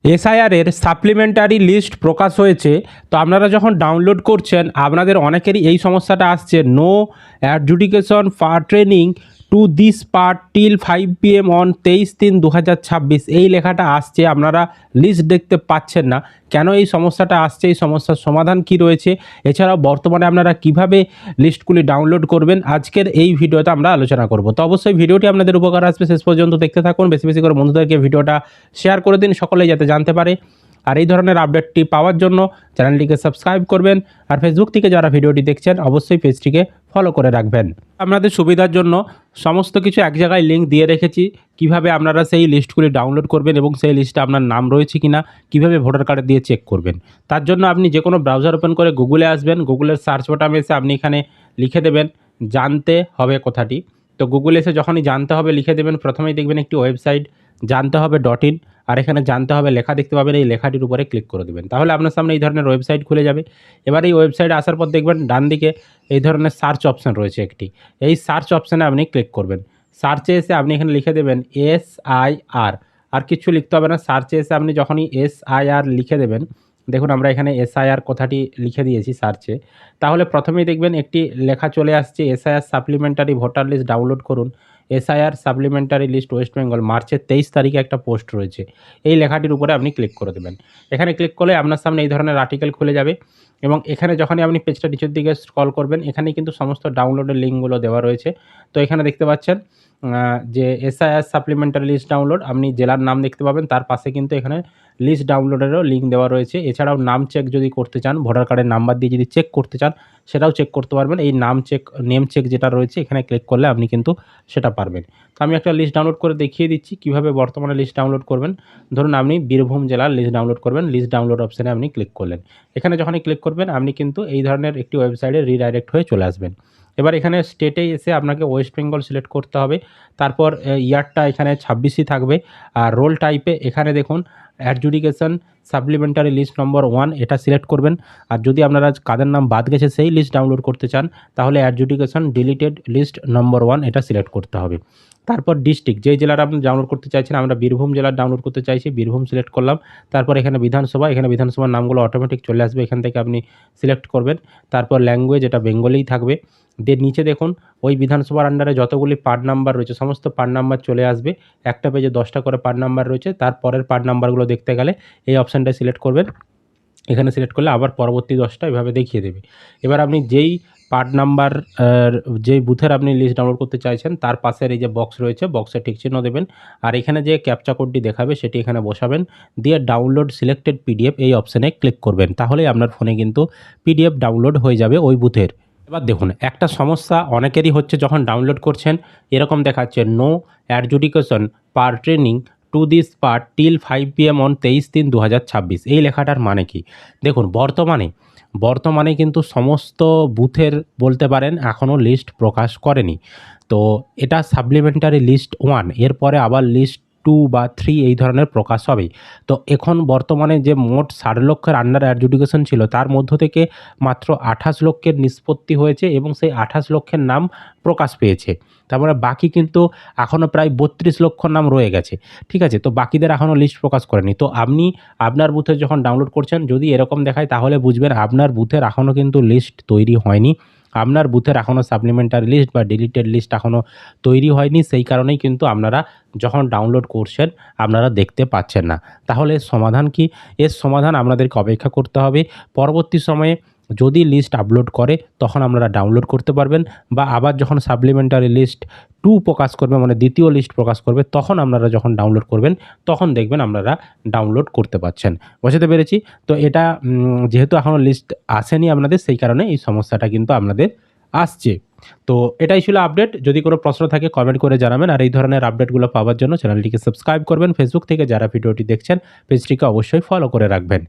SIR এর supplementary list প্রকাশ হয়েছে। তো আপনারা যখন ডাউনলোড করছেন আপনাদের অনেকেরই এই সমস্যাটা আসছে, no adjudication for training to this part till 5 PM on 23/3/2026 এই লেখাটা আসছে, আপনারা লিস্ট দেখতে পাচ্ছেন না। কেন এই সমস্যাটা আসছে, এই সমস্যার সমাধান কি রয়েছে, এছাড়াও বর্তমানে আপনারা কিভাবে লিস্টগুলি ডাউনলোড করবেন, আজকের এই ভিডিওতে আমরা আলোচনা করব। তো অবশ্যই ভিডিওটি আপনাদের উপকার আসবে, শেষ পর্যন্ত দেখতে থাকুন। বেশি বেশি করে বন্ধুদেরকে ভিডিওটা শেয়ার করে দিন, সকলেই যাতে জানতে পারে। আর এই ধরনের আপডেটটি পাওয়ার জন্য চ্যানেলটিকে সাবস্ক্রাইব করবেন। আর ফেসবুক থেকে যারা ভিডিওটি দেখছেন অবশ্যই পেজটিকে ফলো করে রাখবেন। আপনাদের সুবিধার জন্য সমস্ত কিছু এক জায়গায় লিঙ্ক দিয়ে রেখেছি, কিভাবে আপনারা সেই লিস্টগুলি ডাউনলোড করবেন এবং সেই লিস্টে আপনার নাম রয়েছে কিনা কিভাবে ভোটার কার্ড দিয়ে চেক করবেন। তার জন্য আপনি যে কোনো ব্রাউজার ওপেন করে গুগলে আসবেন, গুগলের সার্চ বাটনে এসে আপনি এখানে লিখে দেবেন জানতে হবে কথাটি। তো গুগলে এসে যখনই জানতে হবে লিখে দেবেন, প্রথমেই দেখবেন একটি ওয়েবসাইট জানতে হবে .in, আর এখানে জানতে হবে লেখা দেখতে পাবেন, এই লেখাটির উপরে ক্লিক করে দেবেন, তাহলে আপনার সামনে এই ধরনের ওয়েবসাইট খুলে যাবে। এবার এই ওয়েবসাইটে আসার পর দেখবেন ডান দিকে এই ধরনের সার্চ অপশান রয়েছে একটি, এই সার্চ অপশানে আপনি ক্লিক করবেন। সার্চে এসে আপনি এখানে লিখে দেবেন SIR, আর কিছু লিখতে হবে না। সার্চে এসে আপনি যখনই SIR লিখে দেবেন, দেখুন আমরা এখানে SIR কথাটি লিখে দিয়েছি সার্চে, তাহলে প্রথমেই দেখবেন একটি লেখা চলে আসছে, SIR supplementary voter list download করুন। SIR supplementary list West Bengal, মার্চের 23 তারিখে একটা পোস্ট রয়েছে, এই লেখাটির উপরে আপনি ক্লিক করে দেবেন। এখানে ক্লিক করলে আপনার সামনে এই ধরনের আর্টিকেল খুলে যাবে এবং এখানে যখনই আপনি পেজটা নিচের দিকে স্ক্রল করবেন, এখানে কিন্তু সমস্ত ডাউনলোডের লিঙ্কগুলো দেওয়া রয়েছে। তো এখানে দেখতে পাচ্ছেন যে SIR সাপ্লিমেন্টারি লিস্ট ডাউনলোড, আপনি জেলার নাম দেখতে পাবেন, তার পাশে কিন্তু এখানে লিস্ট ডাউনলোডেরও লিঙ্ক দেওয়া রয়েছে। এছাড়াও নাম চেক যদি করতে চান, ভোটার কার্ডের নাম্বার দিয়ে যদি চেক করতে চান সেটাও চেক করতে পারবেন। এই নেম চেক যেটা রয়েছে এখানে ক্লিক করলে আপনি কিন্তু সেটা পারবেন। তো আমি একটা লিস্ট ডাউনলোড করে দেখিয়ে দিচ্ছি কীভাবে বর্তমানে লিস্ট ডাউনলোড করবেন। ধরুন আপনি বীরভূম জেলার লিস্ট ডাউনলোড করবেন, লিস্ট ডাউনলোড অপশানে আপনি ক্লিক করলেন। এখানে যখনই ক্লিক করবেন আপনি কিন্তু এই ধরনের একটি ওয়েবসাইটে রিডাইরেক্ট হয়ে চলে আসবেন। এবার এখানে স্টেটে এসে আপনাকে ওয়েস্ট বেঙ্গল সিলেক্ট করতে হবে, তারপর ইয়ারটা এখানে 26ই থাকবে। আর রোল টাইপে এখানে দেখুন অ্যাডজুডিকেশন সাপ্লিমেন্টারি লিস্ট নম্বর 1 এটা সিলেক্ট করবেন। আর যদি আপনারা কাদের নাম বাদ গেছে সেই লিস্ট ডাউনলোড করতে চান তাহলে অ্যাডজুডিকেশন ডিলিটেড লিস্ট নম্বর 1 এটা সিলেক্ট করতে হবে। তারপর ডিস্ট্রিক্ট, যেই জেলার আপনি ডাউনলোড করতে চাইছেন, আমরা বীরভূম জেলার ডাউনলোড করতে চাইছি, বীরভূম সিলেক্ট করলাম। তারপর এখানে বিধানসভা, এখানে বিধানসভার নামগুলো অটোমেটিক চলে আসবে, এখান থেকে আপনি সিলেক্ট করবেন। তারপর ল্যাঙ্গুয়েজ, এটা বেঙ্গলিই থাকবে। দিয়ে নিচে দেখুন ওই বিধানসভার আন্ডারে যতগুলি পার্ট নাম্বার রয়েছে সমস্ত পার্ট নাম্বার চলে আসবে, একটা পেজে 10টা করে পার্ট নাম্বার রয়েছে। তারপরের পার্ট নাম্বারগুলো দেখতে গেলে এই অপশানটা সিলেক্ট করবেন, এখানে সিলেক্ট করলে আবার পরবর্তী 10টা এভাবে দেখিয়ে দেবে। এবার আপনি যেই পার্ট নাম্বার যেই বুথের আপনি লিস্ট ডাউনলোড করতে চাইছেন তার পাশের এই যে বক্স রয়েছে, বক্সে টিক চিহ্ন দেবেন, আর এখানে যে ক্যাপচা কোডটি দেখাবে সেটি এখানে বসাবেন, দিয়ে ডাউনলোড সিলেক্টেড PDF এই অপশানে ক্লিক করবেন, তাহলেই আপনার ফোনে কিন্তু PDF ডাউনলোড হয়ে যাবে ওই বুথের। এবার দেখুন একটা সমস্যা অনেকেরই হচ্ছে, যখন ডাউনলোড করছেন এরকম দেখাচ্ছে no adjudication per training to this part till 5 PM on 23/3/2026 এই লেখাটার মানে কি? দেখুন বর্তমানে কিন্তু সমস্ত বুথের বলতে পারেন এখনও লিস্ট প্রকাশ করেনি। তো এটা সাপ্লিমেন্টারি লিস্ট 1, এরপরে আবার লিস্ট 2 বা 3 এই ধরনের প্রকাশ হবে। তো এখন বর্তমানে যে মোট 60 লক্ষের আন্ডার অ্যাডজুডিকেশন ছিল তার মধ্য থেকে মাত্র 28 লক্ষের নিষ্পত্তি হয়েছে এবং সেই 28 লক্ষের নাম প্রকাশ পেয়েছে। তারপরে বাকি কিন্তু এখনও প্রায় 32 লক্ষ নাম রয়ে গেছে, ঠিক আছে? তো বাকিদের এখনও লিস্ট প্রকাশ করেনি। তো আপনি আপনার বুথে যখন ডাউনলোড করছেন যদি এরকম দেখায় তাহলে বুঝবেন আপনার বুথের এখনও কিন্তু লিস্ট তৈরি হয়নি, আপনার বুথের এখনও সাপ্লিমেন্টারি লিস্ট বা ডিলিটেড লিস্ট এখনও তৈরি হয়নি, সেই কারণেই কিন্তু আপনারা যখন ডাউনলোড করছেন আপনারা দেখতে পাচ্ছেন না। তাহলে সমাধান কি? এর সমাধান আপনাদেরকে অপেক্ষা করতে হবে, পরবর্তী সময়ে যদি লিস্ট আপলোড করে তখন আপনারা ডাউনলোড করতে পারবেন, বা আবার যখন সাপ্লিমেন্টারি লিস্ট 2 প্রকাশ করবে মানে দ্বিতীয় লিস্ট প্রকাশ করবে তখন আপনারা যখন ডাউনলোড করবেন তখন দেখবেন আপনারা ডাউনলোড করতে পারছেন। বোঝাতে পেরেছি? তো এটা যেহেতু এখনও লিস্ট আসেনি আপনাদের, সেই কারণে এই সমস্যাটা কিন্তু আপনাদের আসছে। তো এটাই ছিল আপডেট, যদি কোনো প্রশ্ন থাকে কমেন্ট করে জানাবেন। আর এই ধরনের আপডেটগুলো পাওয়ার জন্য চ্যানেলটিকে সাবস্ক্রাইব করবেন, ফেসবুক থেকে যারা ভিডিওটি দেখছেন পেজটিকে অবশ্যই ফলো করে রাখবেন।